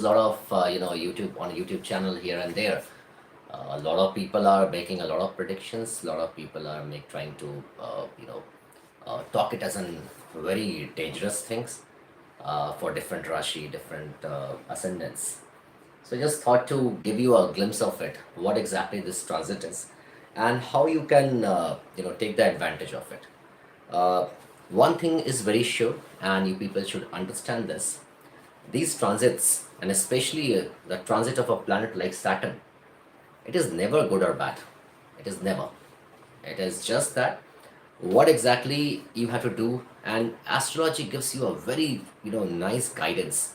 a lot of YouTube on YouTube channel here and there. A lot of people are making a lot of predictions. A lot of people are trying to talk it as an very dangerous things for different Rashi, different ascendants. So just thought to give you a glimpse of it, what exactly this transit is, and how you can take the advantage of it. Uh, One thing is very sure, and you people should understand this. These transits, and especially the transit of a planet like Saturn, it is never good or bad. It is never. It is just that what exactly you have to do, and astrology gives you a very nice guidance,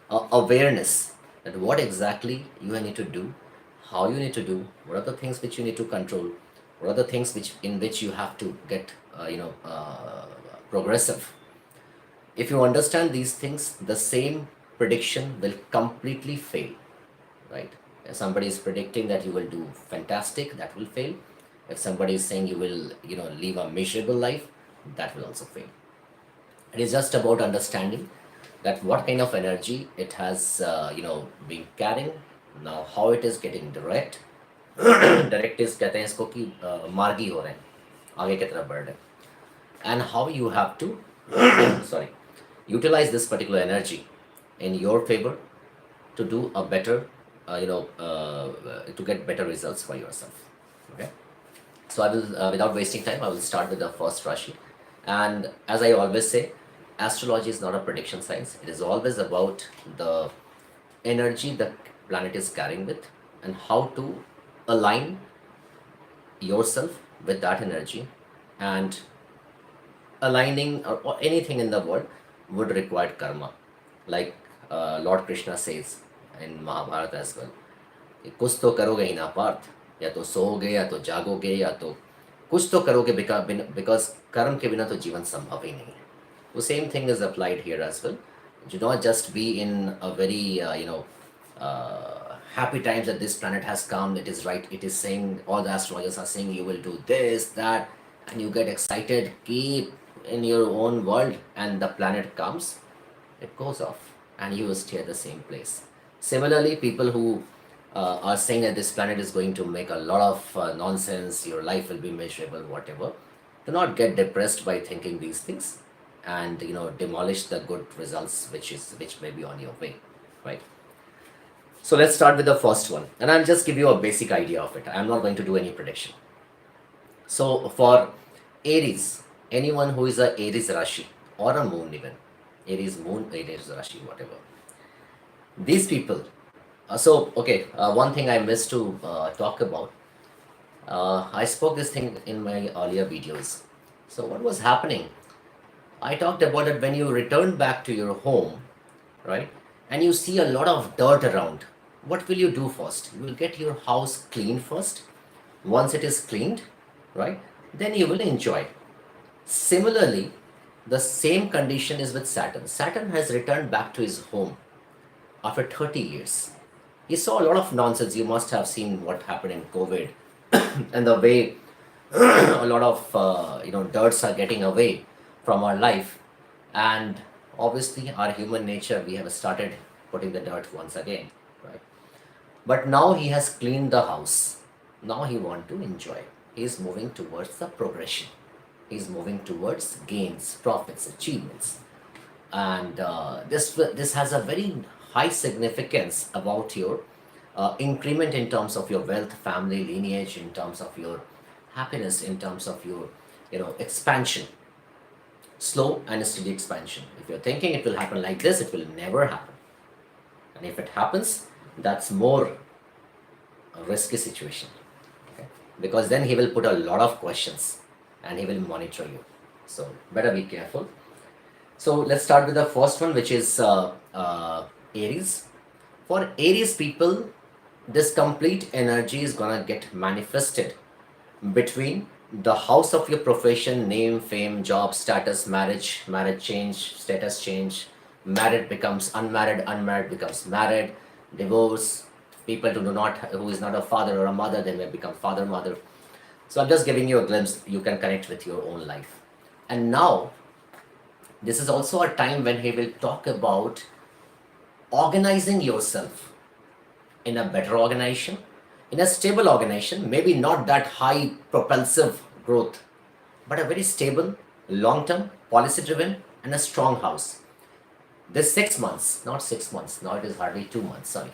awareness that what exactly you need to do, how you need to do, what are the things which you need to control, what are the things which you have to get progressive. If you understand these things, the same prediction will completely fail, right? If somebody is predicting that you will do fantastic, that will fail. If somebody is saying you will, live a miserable life, that will also fail. It is just about understanding that what kind of energy it has, been carrying. Now, how it is getting direct. Direct is कहते हैं इसको कि मार्गी हो रहे हैं, आगे की तरफ बढ़ रहे हैं, and how you have to sorry, utilize this particular energy in your favor to do a better to get better results for yourself. Okay, so I will without wasting time, I will start with the first Rashi. And as I always say, astrology is not a prediction science. It is always about the energy the planet is carrying with, and how to align yourself with that energy. And aligning or anything in the world would require karma, like Lord Krishna says in Mahabharata as well कि कुछ तो करोगे ही ना पार्थ, या तो सोओगे या तो जागोगे या तो कुछ तो करोगे, बिकॉज कर्म के बिना तो जीवन संभव ही नहीं है. The same thing is applied here as well. Do not just be in a very happy times that this planet has come. It is right. It is saying, all the astrologers are saying you will do this, that, and you get excited. Keep in your own world, and the planet comes, it goes off, and you will stay at the same place. Similarly, people who are saying that this planet is going to make a lot of nonsense, your life will be miserable, whatever. Do not get depressed by thinking these things, and demolish the good results which may be on your way, right? So let's start with the first one, and I'll just give you a basic idea of it. I'm not going to do any prediction. So for Aries, anyone who is a Aries Rashi or a moon, even Aries moon, Aries Rashi, whatever, these people. One thing I missed to talk about. I spoke this thing in my earlier videos. So what was happening? I talked about it when you return back to your home, right? And you see a lot of dirt around. What will you do first? You will get your house clean first. Once it is cleaned, right, then you will enjoy. Similarly, the same condition is with Saturn. Saturn has returned back to his home after 30 years. He saw a lot of nonsense. You must have seen what happened in COVID and the way a lot of dirts are getting away from our life. And obviously, our human nature, we have started putting the dirt once again, right? But now he has cleaned the house. Now he wants to enjoy. He is moving towards the progression. He is moving towards gains, profits, achievements, and this has a very high significance about your increment in terms of your wealth, family lineage, in terms of your happiness, in terms of your expansion, slow and steady expansion. If you're thinking it will happen like this, it will never happen. And if it happens, that's more a risky situation, okay? Because then he will put a lot of questions and he will monitor you. So better be careful. So let's start with the first one, which is Aries. For Aries people, this complete energy is gonna get manifested between the house of your profession, name, fame, job, status, marriage change, status change, married becomes unmarried, unmarried becomes married, divorce, people who is not a father or a mother, they may become father, mother. So I'm just giving you a glimpse. You can connect with your own life. And now, this is also a time when he will talk about organizing yourself in a better organization, in a stable organization, maybe not that high propulsive growth, but a very stable, long term, policy driven, and a strong house. This 6 months, not 6 months, now it is hardly 2 months, sorry.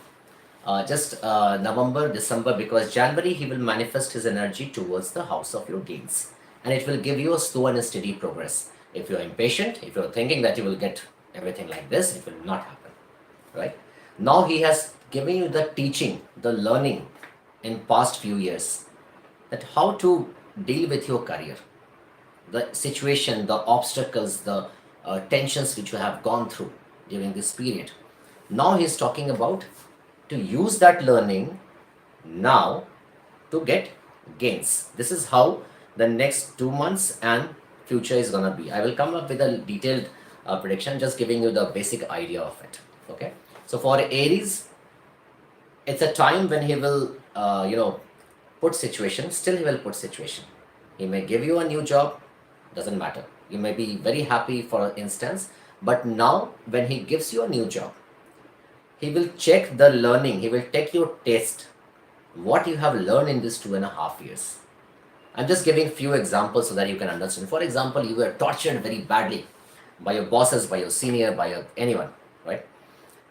Just November, December, because January he will manifest his energy towards the house of your gains, and it will give you a slow and a steady progress. If you're impatient, if you're thinking that you will get everything like this, it will not happen, right? Now he has given you the teaching, the learning in past few years, that how to deal with your career, the situation, the obstacles, the tensions which you have gone through during this period. Now he's talking about to use that learning now to get gains. This is how the next 2 months and future is gonna be. I will come up with a detailed prediction, just giving you the basic idea of it. Okay. So for Aries, it's a time when he will, put situation. Still, he will put situation. He may give you a new job, doesn't matter. You may be very happy, for instance, but now when he gives you a new job, he will check the learning. He will take your test, what you have learned in this 2.5 years. I'm just giving few examples so that you can understand. For example, you were tortured very badly by your bosses, by your senior, by anyone, right?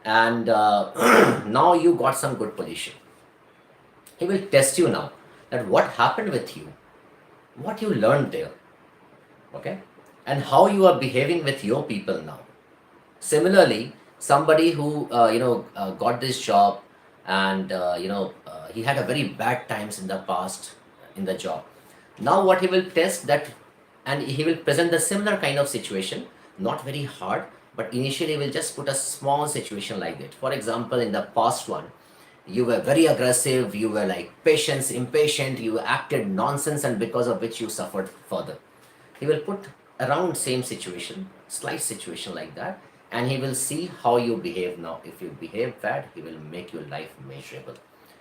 And now you got some good position. He will test you now, that what happened with you, what you learned there, okay, and how you are behaving with your people now. Similarly, somebody who got this job, and he had a very bad times in the past in the job. Now what he will test that, and he will present the similar kind of situation, not very hard, but initially will just put a small situation like that. For example, in the past one, you were very aggressive, you were like patient, impatient, you acted nonsense, and because of which you suffered further. He will put around same situation, slight situation like that, and he will see how you behave now. If you behave bad, he will make your life miserable.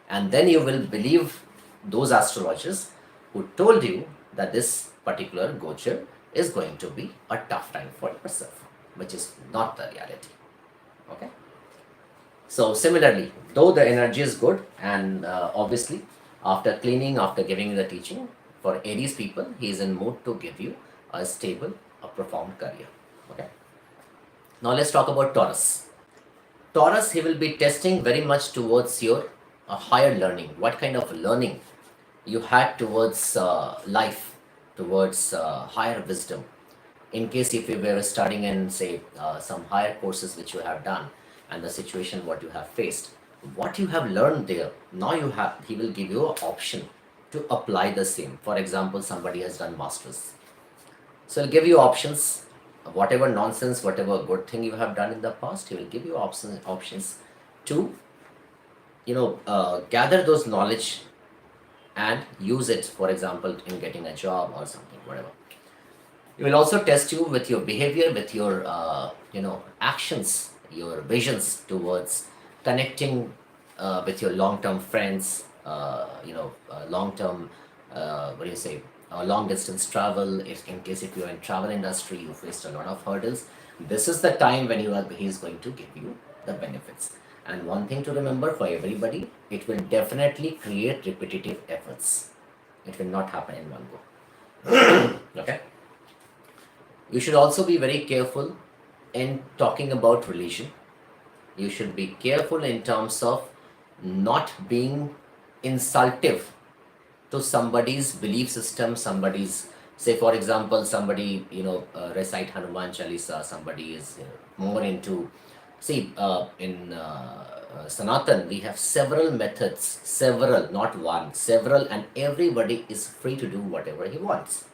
And then you will believe those astrologers who told you that this particular Gochar is going to be a tough time for yourself, which is not the reality. Okay. So similarly, though the energy is good, and obviously after cleaning, after giving you the teaching, for Aries people, he is in mood to give you a stable, a profound career. Okay. Now let's talk about Taurus. Taurus, he will be testing very much towards your higher learning. What kind of learning you had towards life, towards higher wisdom. In case if you were studying in, say, some higher courses which you have done, and the situation what you have faced, what you have learned there, now he will give you an option to apply the same. For example, somebody has done masters, so he'll give you options. Whatever nonsense, whatever good thing you have done in the past, he will give you options to gather those knowledge and use it, for example, in getting a job or something, whatever. He will also test you with your behavior, with your actions, your visions towards connecting with your long-term friends, long-term, what do you say, long distance travel. In case if you're in travel industry, you faced a lot of hurdles. This is the time when he's going to give you the benefits. And one thing to remember for everybody, it will definitely create repetitive efforts. It will not happen in one go. Okay. You should also be very careful in talking about religion. You should be careful in terms of not being insultive to somebody's belief system, somebody's, say for example, somebody recite Hanuman Chalisa, somebody is more into, see, in Sanatan we have several methods, several, not one, several, and everybody is free to do whatever he wants,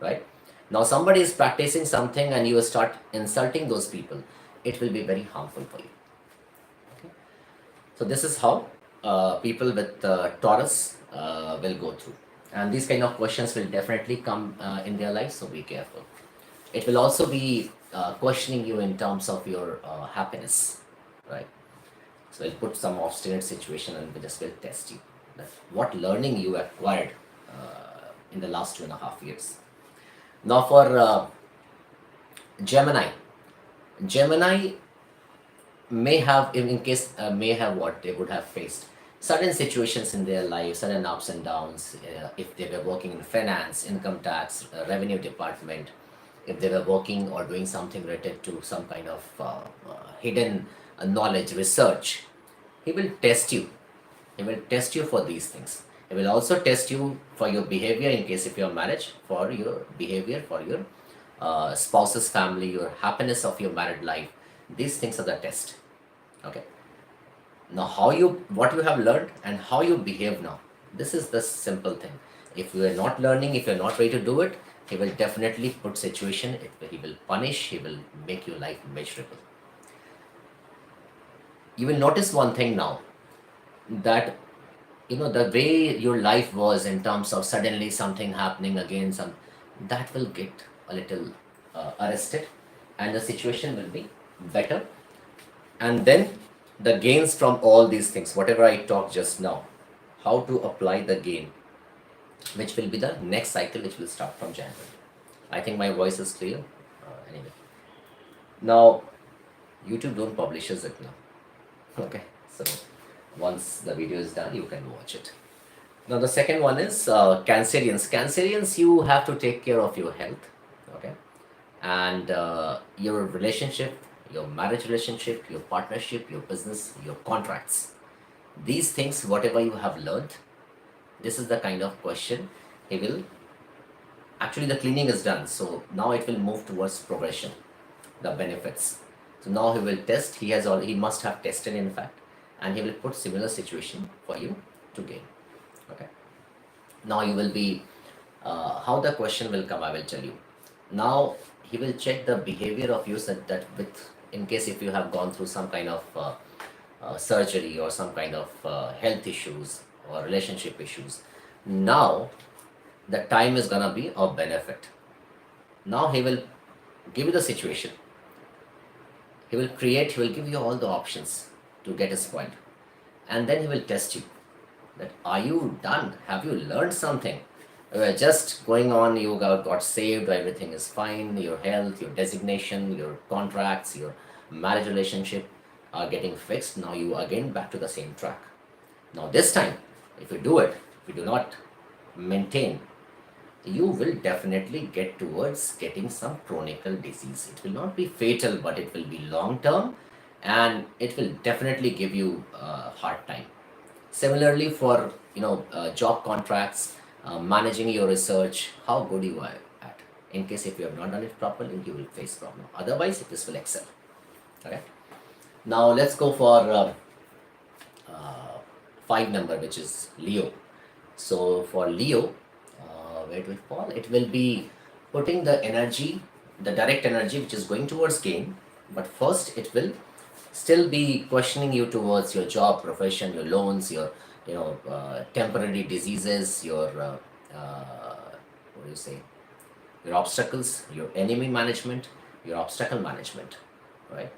right? Now somebody is practicing something and you start insulting those people, it will be very harmful for you. Okay? So this is how people with Taurus will go through. And these kind of questions will definitely come in their life, so be careful. It will also be questioning you in terms of your happiness, right? So it'll put some obstinate situation and just will test you. That what learning you acquired in the last 2.5 years. Now for Gemini. Gemini may have, in case may have what they would have faced certain situations in their life, certain ups and downs, if they were working in finance, income tax, revenue department, if they were working or doing something related to some kind of hidden knowledge research. He will test you. He will test you for these things. He will also test you for your behavior in case if you're marriage, for your behavior, for your spouse's family, your happiness of your married life. These things are the test. Okay. Now, what you have learned and how you behave now. This is the simple thing. If you are not learning, if you're not ready to do it, he will definitely put situation. He will punish. He will make your life miserable. You will notice one thing now, that the way your life was in terms of suddenly something happening again, some that will get a little arrested, and the situation will be better. And then the gains from all these things, whatever I talked just now, how to apply the gain, which will be the next cycle, which will start from January. I think my voice is clear. Anyway, now YouTube don't publishes it now. Okay, so once the video is done, you can watch it. Now the second one is Cancerians. Cancerians, you have to take care of your health, okay, and your relationship, your marriage relationship, your partnership, your business, your contracts. These things, whatever you have learned, this is the kind of question he will. Actually, the cleaning is done, so now it will move towards progression, the benefits. So now he will test. He must have tested in fact, and he will put similar situation for you to gain. Okay. Now you will be how the question will come. I will tell you. Now he will check the behavior of you, that with, in case if you have gone through some kind of surgery or some kind of health issues or relationship issues. Now the time is gonna be of benefit. Now he will give you the situation. He will give you all the options to get his point. And then he will test you, that are you done? Have you learned something? Just going on, you got saved, everything is fine, your health, your designation, your contracts, your marriage relationship are getting fixed. Now you again back to the same track. Now this time, if you do it, if you do not maintain, you will definitely get towards getting some chronic disease. It will not be fatal, but it will be long term, and it will definitely give you a hard time. Similarly, for job contracts, managing your research, how good you are at. In case if you have not done it properly, you will face problem. Otherwise, this will excel. Okay. Now let's go for 5 number, which is Leo. So for Leo, where it will fall, it will be putting the energy, the direct energy, which is going towards gain. But first, it will still be questioning you towards your job, profession, your loans, your temporary diseases, your what do you say, your obstacles, your enemy management, your obstacle management, right?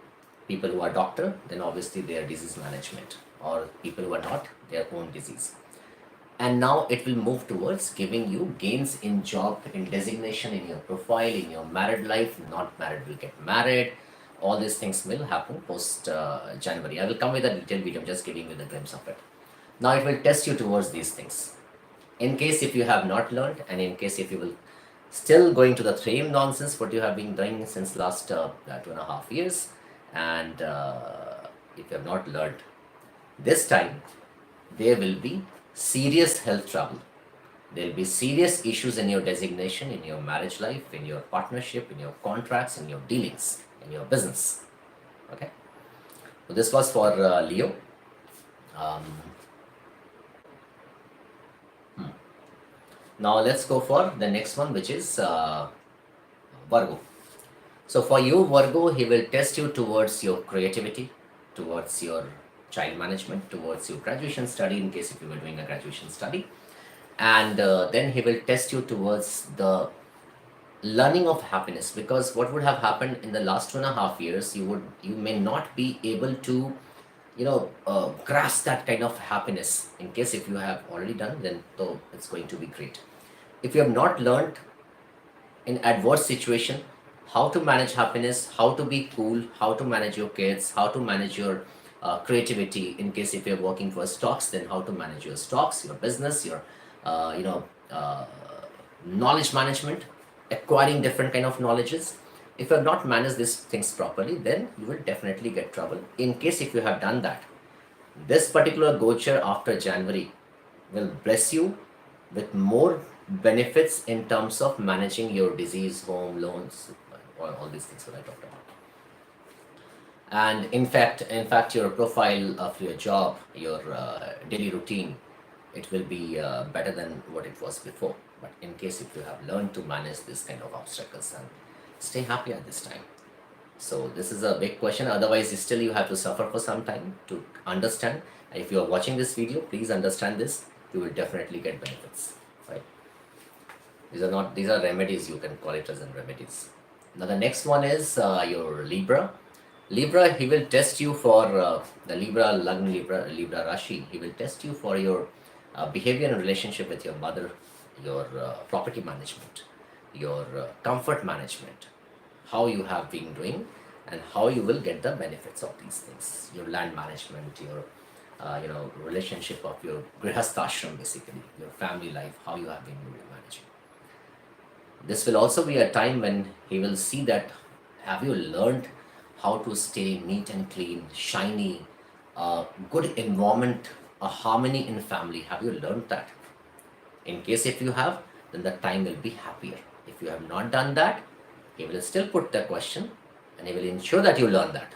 People who are doctor, then obviously their disease management, or people who are not, their own disease. And now it will move towards giving you gains in job, in designation, in your profile, in your married life. Not married will get married. All these things will happen post January. I will come with a detailed video. I'm just giving you the glimpse of it. Now it will test you towards these things. In case if you have not learned, and in case if you will still going to the same nonsense what you have been doing since last 2.5 years, and if you have not learned, this time there will be serious health trouble. There will be serious issues in your designation, in your marriage life, in your partnership, in your contracts, in your dealings, in your business. Okay. So this was for Leo. Now let's go for the next one, which is Virgo. So for you, Virgo, he will test you towards your creativity, towards your child management, towards your graduation study, in case if you were doing a graduation study. And then he will test you towards the learning of happiness, because what would have happened in the last 2.5 years, you may not be able to grasp that kind of happiness. In case if you have already done, then so it's going to be great. If you have not learned in adverse situation, how to manage happiness, how to be cool, how to manage your kids, how to manage your creativity. In case if you're working for stocks, then how to manage your stocks, your business, your uh, you know uh, knowledge management, acquiring different kind of knowledges. If you have not managed these things properly, then you will definitely get trouble. In case if you have done that, this particular gochar after January will bless you with more benefits in terms of managing your disease, home loans, all these things that I talked about. And in fact, your profile of your job, your daily routine, it will be better than what it was before. But in case if you have learned to manage this kind of obstacles and stay happy at this time. So this is a big question. Otherwise, still you have to suffer for some time to understand. If you are watching this video, please understand this. You will definitely get benefits. Right? These are remedies. You can call it as in remedies. Now the next one is your Libra. Libra, he will test you for the Libra Lagna, Libra Rashi. He will test you for your behavior and relationship with your mother, your property management, your comfort management, how you have been doing, and how you will get the benefits of these things. Your land management, your relationship of your grihasthashram, basically your family life, how you have been managing. This will also be a time when he will see that have you learned how to stay neat and clean, shiny, good environment, a harmony in family. Have you learned that? In case if you have, then the time will be happier. If you have not done that, he will still put the question and he will ensure that you learn that.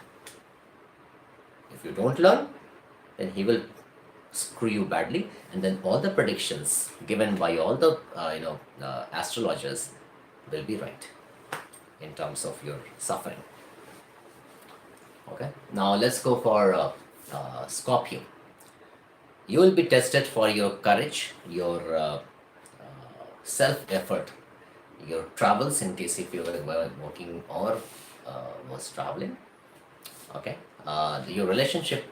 If you don't learn, then he will screw you badly, and then all the predictions given by all the astrologers will be right in terms of your suffering. Okay, now let's go for Scorpio. You will be tested for your courage, your self effort, your travels, in case if you were working or was traveling. Okay, your relationship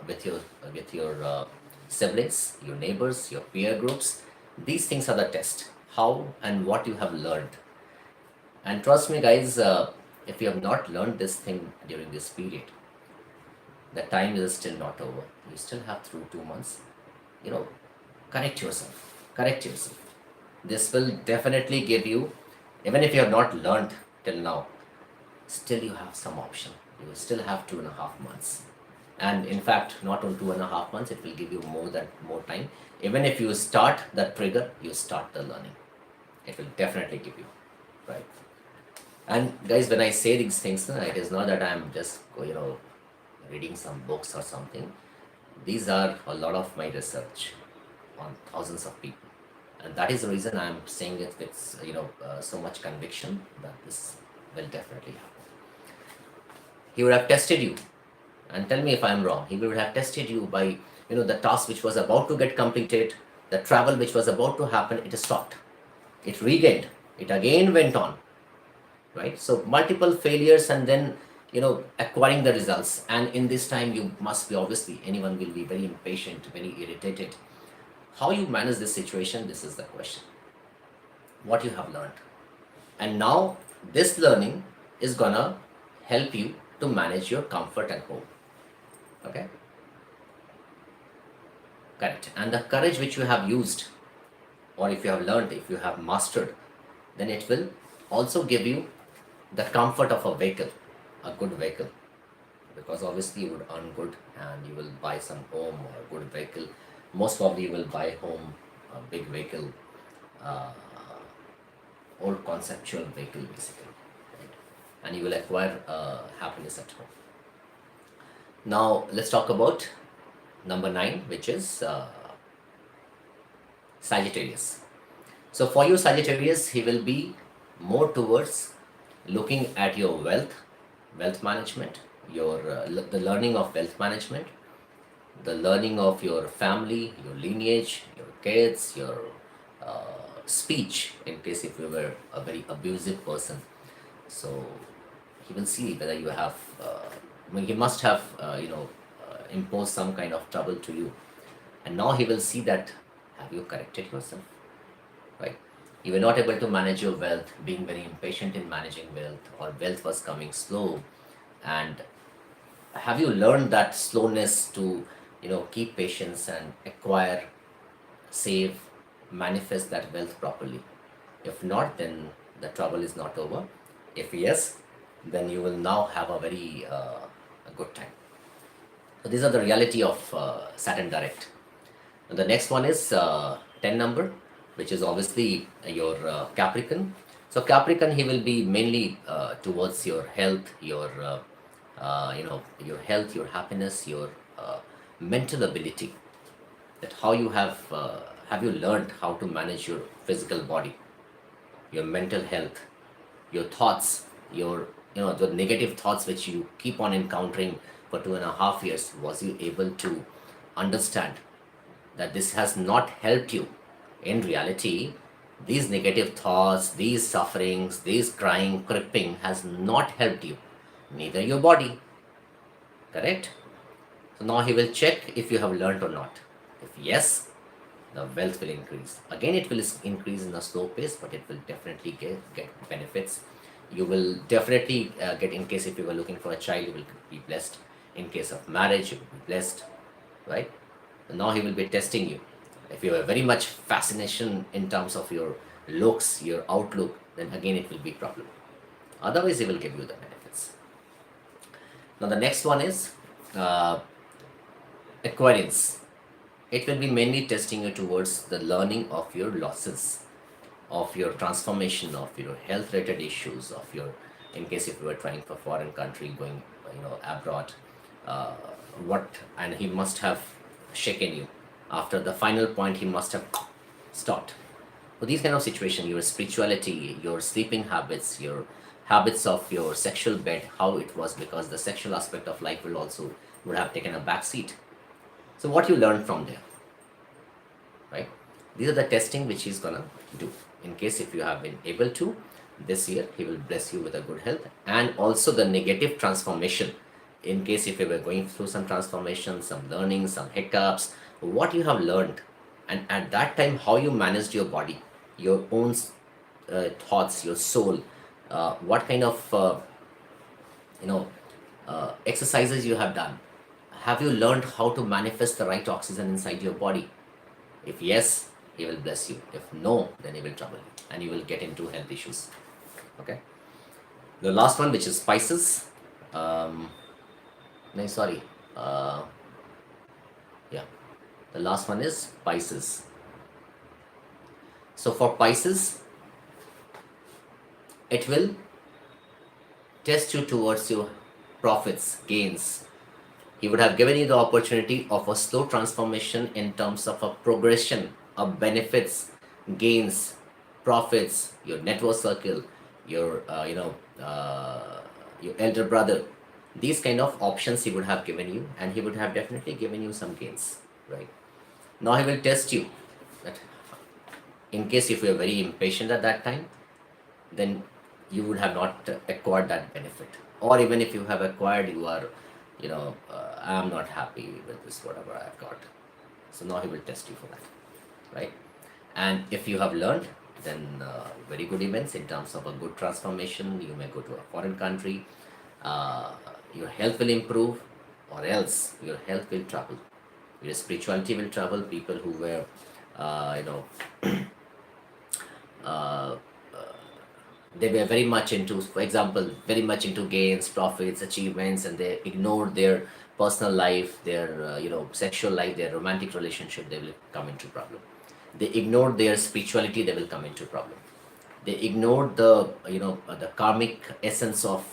with your siblings, your neighbors, your peer groups. These things are the test. How and what you have learned. And trust me, guys, if you have not learned this thing during this period, the time is still not over. You still have through 2 months. You know, correct yourself. Correct yourself. This will definitely give you, even if you have not learned till now, still you have some option. You will still have 2.5 months. And in fact, not on 2.5 months, it will give you more time. Even if you start the trigger, you start the learning. It will definitely give you, right? And guys, when I say these things, it is not that I'm just reading some books or something. These are a lot of my research on thousands of people, and that is the reason I'm saying it with so much conviction that this will definitely happen. He would have tested you, and tell me if I'm wrong. He would have tested you by the task which was about to get completed, the travel which was about to happen. It stopped. It regained. It again went on. Right? So multiple failures and then acquiring the results. And in this time, you must be, obviously anyone will be very impatient, very irritated. How you manage this situation, this is the question. What you have learned. And now this learning is gonna help you to manage your comfort at home. Okay? Correct. And the courage which you have used, or if you have learned, if you have mastered, then it will also give you the comfort of a vehicle, a good vehicle, because obviously you would earn good and you will buy some home or a good vehicle. Most probably you will buy home, a big vehicle, uh, or conceptual vehicle basically, right? And you will acquire happiness at home. Now let's talk about number 9, which is Sagittarius. So for you Sagittarius, he will be more towards looking at your wealth management, your the learning of wealth management, the learning of your family, your lineage, your kids, your speech, in case if you were a very abusive person. So he will see whether you have, he must have, imposed some kind of trouble to you. And now he will see that have you corrected yourself, right? You were not able to manage your wealth, being very impatient in managing wealth, or wealth was coming slow. And have you learned that slowness to, keep patience and acquire, save, manifest that wealth properly? If not, then the trouble is not over. If yes, then you will now have a very a good time. So these are the reality of Saturn Direct. And the next one is 10 number, which is obviously your Capricorn. So Capricorn, he will be mainly towards your health, your health, your happiness, your mental ability. That how you have you learned how to manage your physical body, your mental health, your thoughts, your the negative thoughts which you keep on encountering for 2.5 years. Was you able to understand that this has not helped you? In reality, these negative thoughts, these sufferings, these crying, cripping has not helped you, neither your body. Correct? So now he will check if you have learned or not. If yes, the wealth will increase. Again, it will increase in a slow pace, but it will definitely get benefits. You will definitely get, in case if you were looking for a child, you will be blessed. In case of marriage, you will be blessed, right? Now he will be testing you. If you have very much fascination in terms of your looks, your outlook, then again it will be problem. Otherwise, he will give you the benefits. Now the next one is uh, Aquarians. It will be mainly testing you towards the learning of your losses, of your transformation, of your health related issues, of your, in case if you were trying for foreign country, going abroad, uh, what, and he must have shaken you. After the final point, he must have stopped. So these kind of situation, your spirituality, your sleeping habits, your habits of your sexual bed, how it was, because the sexual aspect of life will also would have taken a back seat. So what you learn from there, right? These are the testing which he's gonna do. In case if you have been able to this year, he will bless you with a good health, and also the negative transformation. In case if you were going through some transformation, some learning, some hiccups, what you have learned, and at that time how you managed your body, your own thoughts, your soul, what kind of you know exercises you have done. Have you learned how to manifest the right oxygen inside your body? If yes, he will bless you. If no, then he will trouble you and you will get into health issues. Okay. The last one, which is Pisces. No, sorry. Yeah. The last one is Pisces. So for Pisces, it will test you towards your profits, gains. He would have given you the opportunity of a slow transformation in terms of a progression of benefits, gains, profits, your network circle, your your elder brother. These kind of options he would have given you, and he would have definitely given you some gains, right? Now he will test you. That in case if you are very impatient at that time, then you would have not acquired that benefit. Or even if you have acquired, you are, I am not happy with this, whatever I have got. So now he will test you for that, right? And if you have learned, then very good events in terms of a good transformation. You may go to a foreign country, uh, your health will improve, or else your health will trouble. Your spirituality will trouble. People who were, uh, you know, uh, they were very much into, for example, very much into gains, profits, achievements, and they ignored their personal life, their sexual life, their romantic relationship. They will come into problem. They ignored their spirituality. They will come into problem. They ignored the the karmic essence of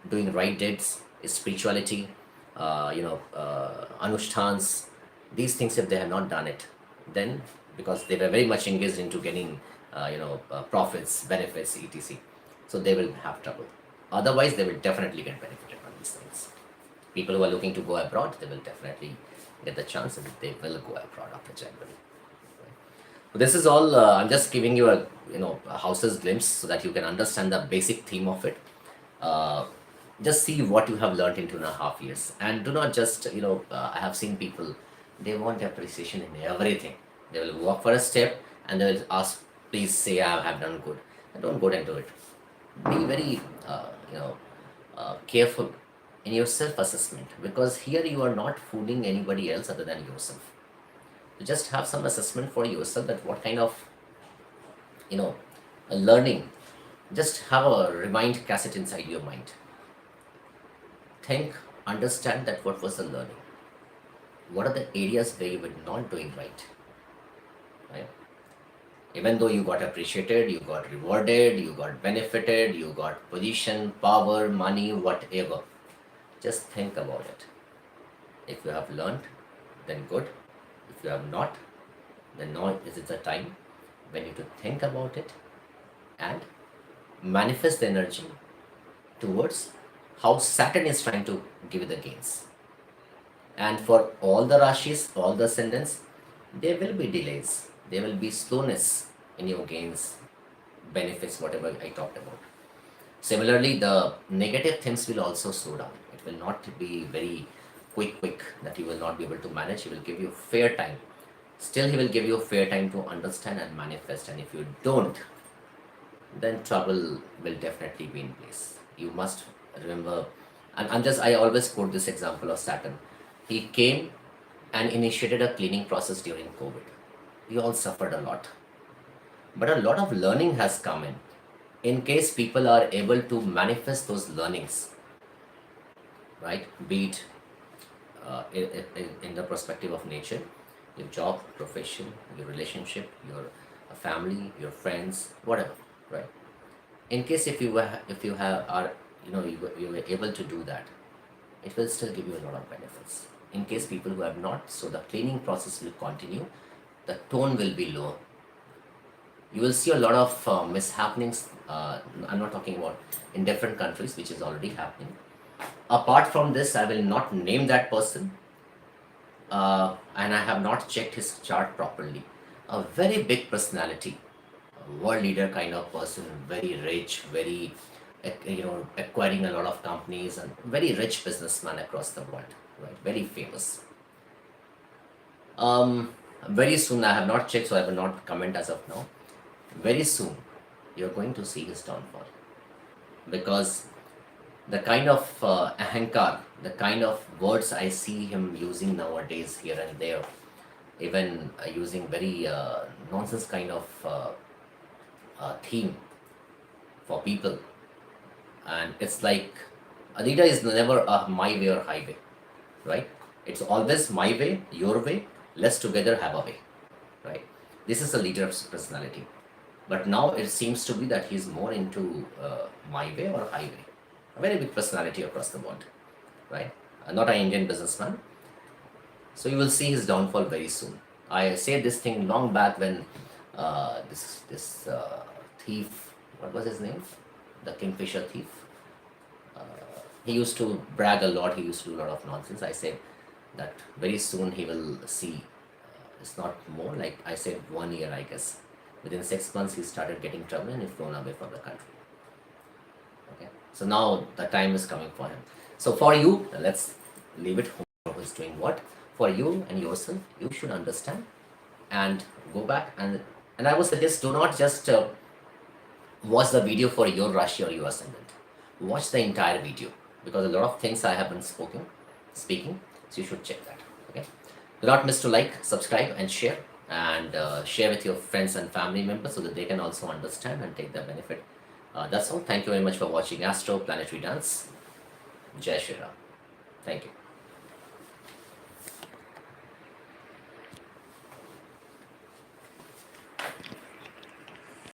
doing right deeds, spirituality, anushtans. These things, if they have not done it, then because they were very much engaged into getting profits, benefits, etc. So they will have trouble. Otherwise, they will definitely get benefited from these things. People who are looking to go abroad, they will definitely get the chance, and they will go abroad after January. This is all. I'm just giving you a house's glimpse so that you can understand the basic theme of it. Uh, just see what you have learned in 2.5 years, and do not just I have seen people, they want appreciation in everything. They will walk for a step and they will ask please say I have done good. And don't go into it. Be very careful in your self-assessment, because here you are not fooling anybody else other than yourself. You just have some assessment for yourself, that what kind of you know learning. Just have a remind cassette inside your mind. Think, understand that what was the learning. What are the areas where you were not doing right? Right? Even though you got appreciated, you got rewarded, you got benefited, you got position, power, money, whatever. Just think about it. If you have learned, then good. If you have not, then now is it the time when you to think about it and manifest the energy towards how Saturn is trying to give you the gains. And for all the Rashis, all the ascendants, there will be delays, there will be slowness in your gains, benefits, whatever I talked about. Similarly, the negative things will also slow down. It will not be very quick that you will not be able to manage. He will give you fair time. Still, he will give you fair time to understand and manifest. And if you don't, then trouble will definitely be in place. You must remember, and I always quote this example of Saturn. He came and initiated a cleaning process during COVID. We all suffered a lot, but a lot of learning has come in case people are able to manifest those learnings, right? Be it in the perspective of nature, your job, profession, your relationship, your family, your friends, whatever, right? In case if you have are you were able to do that, it will still give you a lot of benefits. In case people who have not, so the cleaning process will continue, the tone will be low. You will see a lot of mishappenings. I'm not talking about in different countries, which is already happening. Apart from this, I will not name that person, and I have not checked his chart properly. A very big personality, a world leader kind of person, very rich, very acquiring a lot of companies, and very rich businessman across the world, right? Very famous. Very soon, I have not checked, so I will not comment as of now. Very soon, you're going to see his downfall, because the kind of ahankar, the kind of words I see him using nowadays here and there, even using very nonsense kind of theme for people. And it's like Adida is never a my way or highway, right? It's always my way, your way, let's together have a way, right? This is a leader's personality. But now it seems to be that he's more into my way or highway. A very big personality across the world, right? Not an Indian businessman. So you will see his downfall very soon. I said this thing long back when this thief, what was his name? The Kingfisher thief. He used to brag a lot. He used to do a lot of nonsense. I said that very soon he will see. It's not more, like I said, 1 year, I guess. Within 6 months, he started getting trouble and he flown away from the country. Okay, so now the time is coming for him. So for you, let's leave it. Who's doing what? For you and yourself, you should understand and go back, and I would suggest, do not just watch the video for your Rashi or your ascendant. Watch the entire video, because a lot of things I haven't speaking, so you should check that. Okay, do not miss to like, subscribe, and share, and share with your friends and family members so that they can also understand and take the benefit. That's all. Thank you very much for watching Astro Planetary Dance. Jai Shri Ram. Thank you.